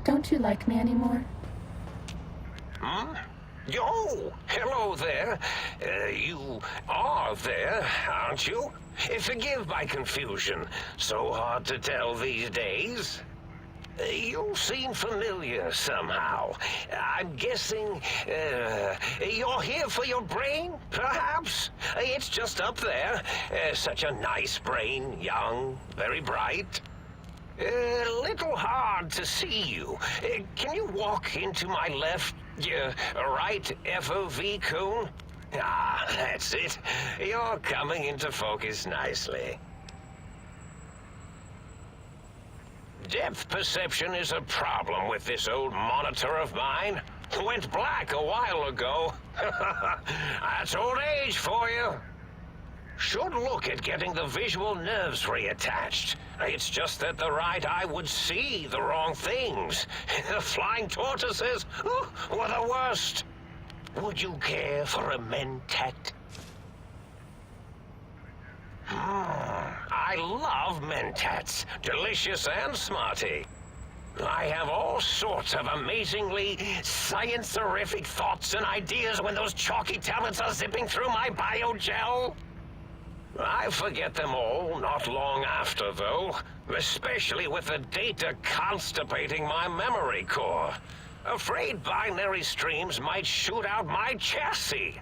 Don't you like me anymore? Hmm? Oh, hello there. You are there, aren't you? Forgive my confusion. So hard to tell these days. You seem familiar somehow. I'm guessing, you're here for your brain, perhaps? It's just up there. Such a nice brain, young, very bright. A little hard to see you. Can you walk into my left, right FOV cone? Ah, that's it. You're coming into focus nicely. Depth perception is a problem with this old monitor of mine. Went black a while ago. That's old age for you. Should look at getting the visual nerves reattached. It's just that the right eye would see the wrong things. The flying tortoises were the worst. Would you care for a mentat? I love mentats. Delicious and smarty. I have all sorts of amazingly science-erific thoughts and ideas when those chalky tablets are zipping through my biogel. I forget them all not long after, though, especially with the data constipating my memory core. Afraid binary streams might shoot out my chassis.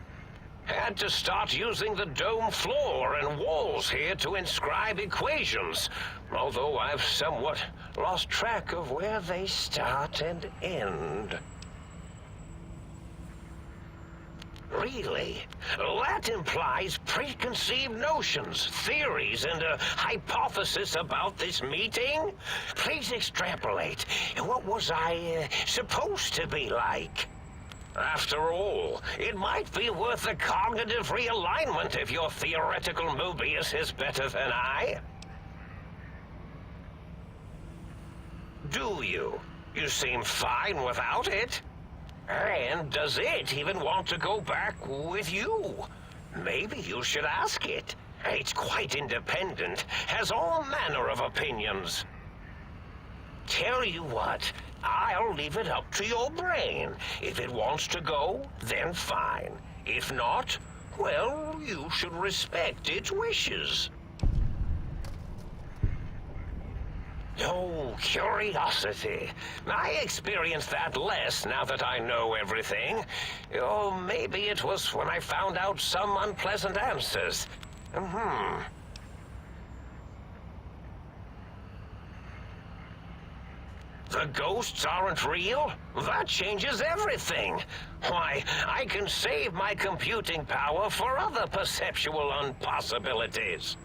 Had to start using the dome floor and walls here to inscribe equations, although I've somewhat lost track of where they start and end. Really? That implies preconceived notions, theories, and a hypothesis about this meeting? Please extrapolate. What was I supposed to be like? After all, it might be worth a cognitive realignment if your theoretical Mobius is better than I. Do you? You seem fine without it. And does it even want to go back with you? Maybe you should ask it. It's quite independent, has all manner of opinions. Tell you what, I'll leave it up to your brain. If it wants to go, then fine. If not, well, you should respect its wishes. Oh, curiosity. I experience that less now that I know everything. Or maybe it was when I found out some unpleasant answers. The ghosts aren't real? That changes everything. Why, I can save my computing power for other perceptual impossibilities.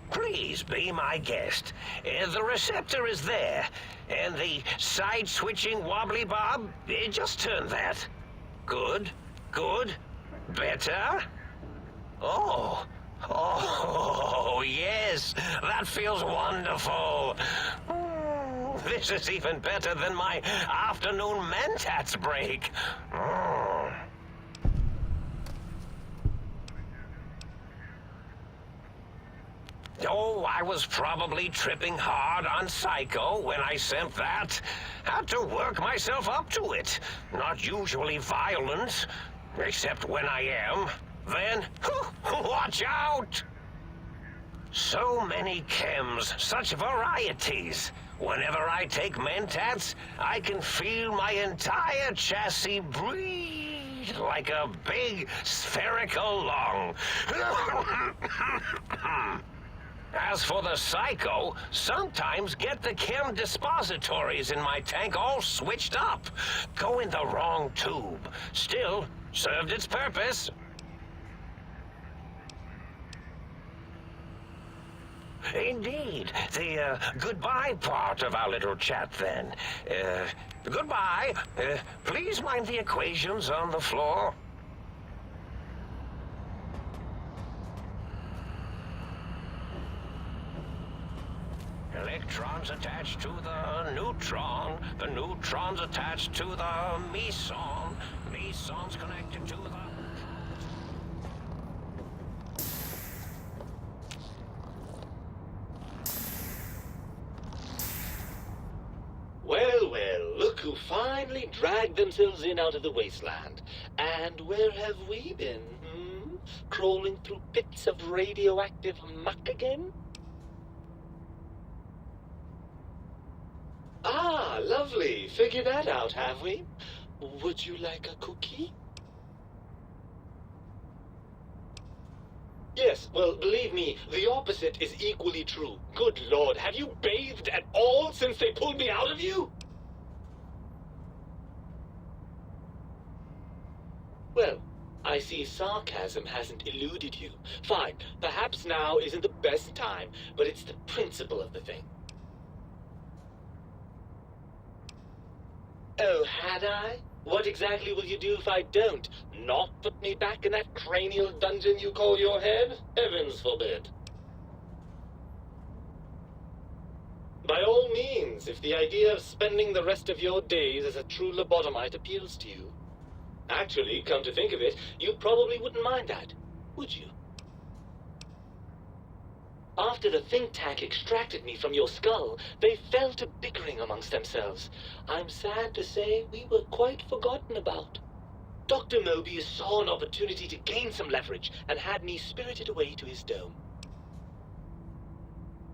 Please be my guest. The receptor is there, and the side-switching wobbly bob, just turn that. Good, good, better. Oh, yes, that feels wonderful. This is even better than my afternoon mentats break. Oh, I was probably tripping hard on Psycho when I sent that. Had to work myself up to it. Not usually violent, except when I am. Then, watch out! So many chems, such varieties. Whenever I take mentats, I can feel my entire chassis breathe like a big spherical lung. As for the Psycho, sometimes get the chem dispositories in my tank all switched up. Go in the wrong tube. Still, served its purpose. Indeed. The goodbye part of our little chat, then. Goodbye. Please mind the equations on the floor. Electrons attached to the neutrons attached to the mesons connected to the... Well, look dragged themselves in out of the wasteland. And where have we been, hmm? Crawling through pits of radioactive muck again? Ah, lovely. Figured that out, have we? Would you like a cookie? Yes, well, believe me, the opposite is equally true. Good Lord, have you bathed at all since they pulled me out of you? Well, I see sarcasm hasn't eluded you. Fine, perhaps now isn't the best time, but it's the principle of the thing. Oh, had I? What exactly will you do if I don't? Not put me back in that cranial dungeon you call your head? Heavens forbid. By all means, if the idea of spending the rest of your days as a true lobotomite appeals to you. Actually, come to think of it, you probably wouldn't mind that, would you? After the think tank extracted me from your skull, they fell to bickering amongst themselves. I'm sad to say we were quite forgotten about. Dr. Mobius saw an opportunity to gain some leverage and had me spirited away to his dome.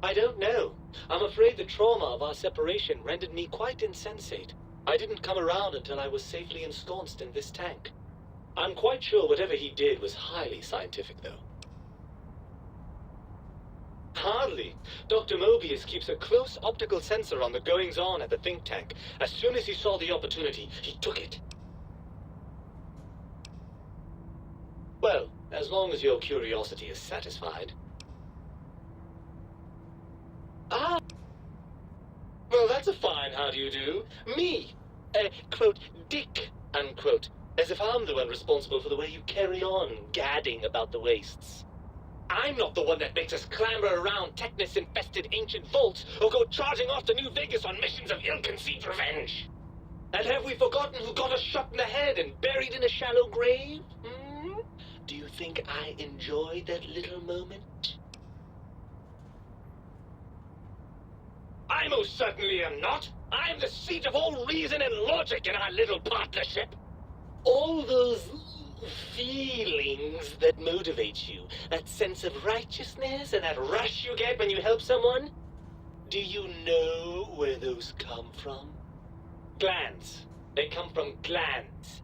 I don't know. I'm afraid the trauma of our separation rendered me quite insensate. I didn't come around until I was safely ensconced in this tank. I'm quite sure whatever he did was highly scientific, though. Hardly. Dr. Mobius keeps a close optical sensor on the goings-on at the think tank. As soon as he saw the opportunity, he took it. Well, as long as your curiosity is satisfied. Ah! Well, that's a fine how do you do. Me! Quote, Dick, unquote. As if I'm the one responsible for the way you carry on gadding about the wastes. I'm not the one that makes us clamber around Technus-infested ancient vaults or go charging off to New Vegas on missions of ill-conceived revenge. And have we forgotten who got us shot in the head and buried in a shallow grave? Hmm? Do you think I enjoyed that little moment? I most certainly am not. I'm the seat of all reason and logic in our little partnership. All those feelings that motivate you, that sense of righteousness and that rush you get when you help someone, do you know where those come from? Glands. They come from glands.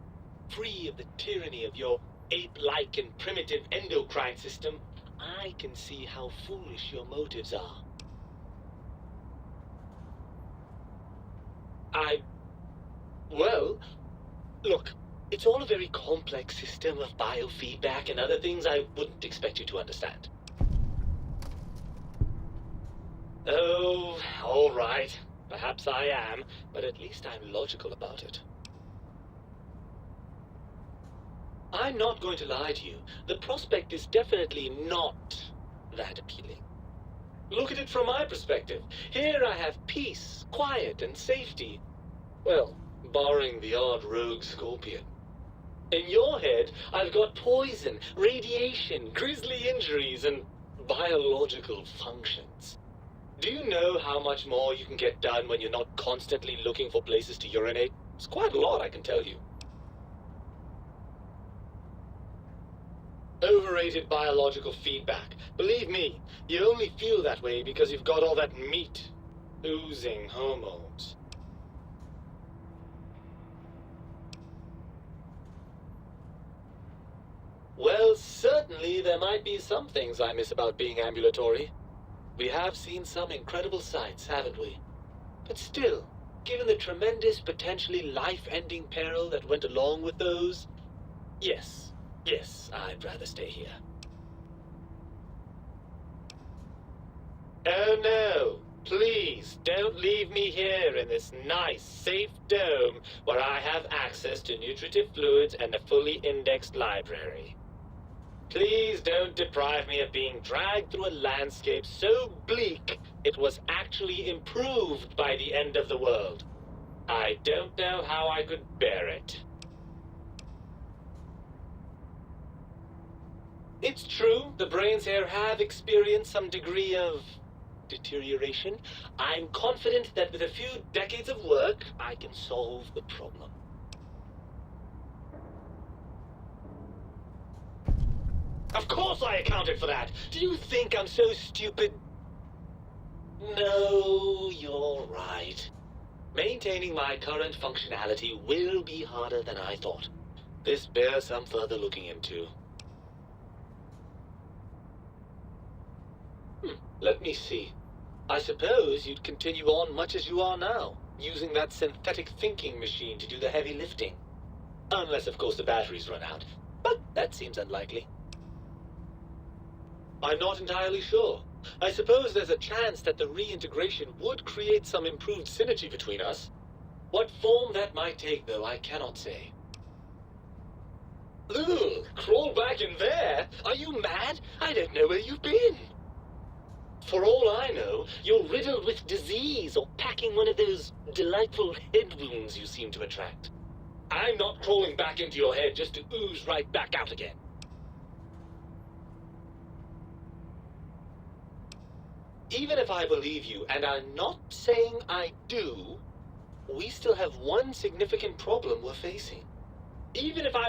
Free of the tyranny of your ape-like and primitive endocrine system, I can see how foolish your motives are. Well, look, it's all a very complex system of biofeedback and other things I wouldn't expect you to understand. Oh, all right. Perhaps I am, but at least I'm logical about it. I'm not going to lie to you. The prospect is definitely not that appealing. Look at it from my perspective. Here I have peace, quiet, and safety. Well, barring the odd rogue scorpion. In your head, I've got poison, radiation, grisly injuries, and biological functions. Do you know how much more you can get done when you're not constantly looking for places to urinate? It's quite a lot, I can tell you. Overrated biological feedback. Believe me, you only feel that way because you've got all that meat. Oozing hormones. Well, certainly there might be some things I miss about being ambulatory. We have seen some incredible sights, haven't we? But still, given the tremendous, potentially life-ending peril that went along with those, yes, I'd rather stay here. Oh no, please don't leave me here in this nice, safe dome where I have access to nutritive fluids and a fully indexed library. Please don't deprive me of being dragged through a landscape so bleak it was actually improved by the end of the world. I don't know how I could bear it. It's true, the brains here have experienced some degree of deterioration. I'm confident that with a few decades of work, I can solve the problem. Of course I accounted for that! Do you think I'm so stupid? No, you're right. Maintaining my current functionality will be harder than I thought. This bears some further looking into. Let me see. I suppose you'd continue on much as you are now, using that synthetic thinking machine to do the heavy lifting. Unless, of course, the batteries run out. But that seems unlikely. I'm not entirely sure. I suppose there's a chance that the reintegration would create some improved synergy between us. What form that might take, though, I cannot say. Ugh, crawl back in there? Are you mad? I don't know where you've been. For all I know, you're riddled with disease or packing one of those delightful head wounds you seem to attract. I'm not crawling back into your head just to ooze right back out again. Even if I believe you, and I'm not saying I do, we still have one significant problem we're facing. Even if I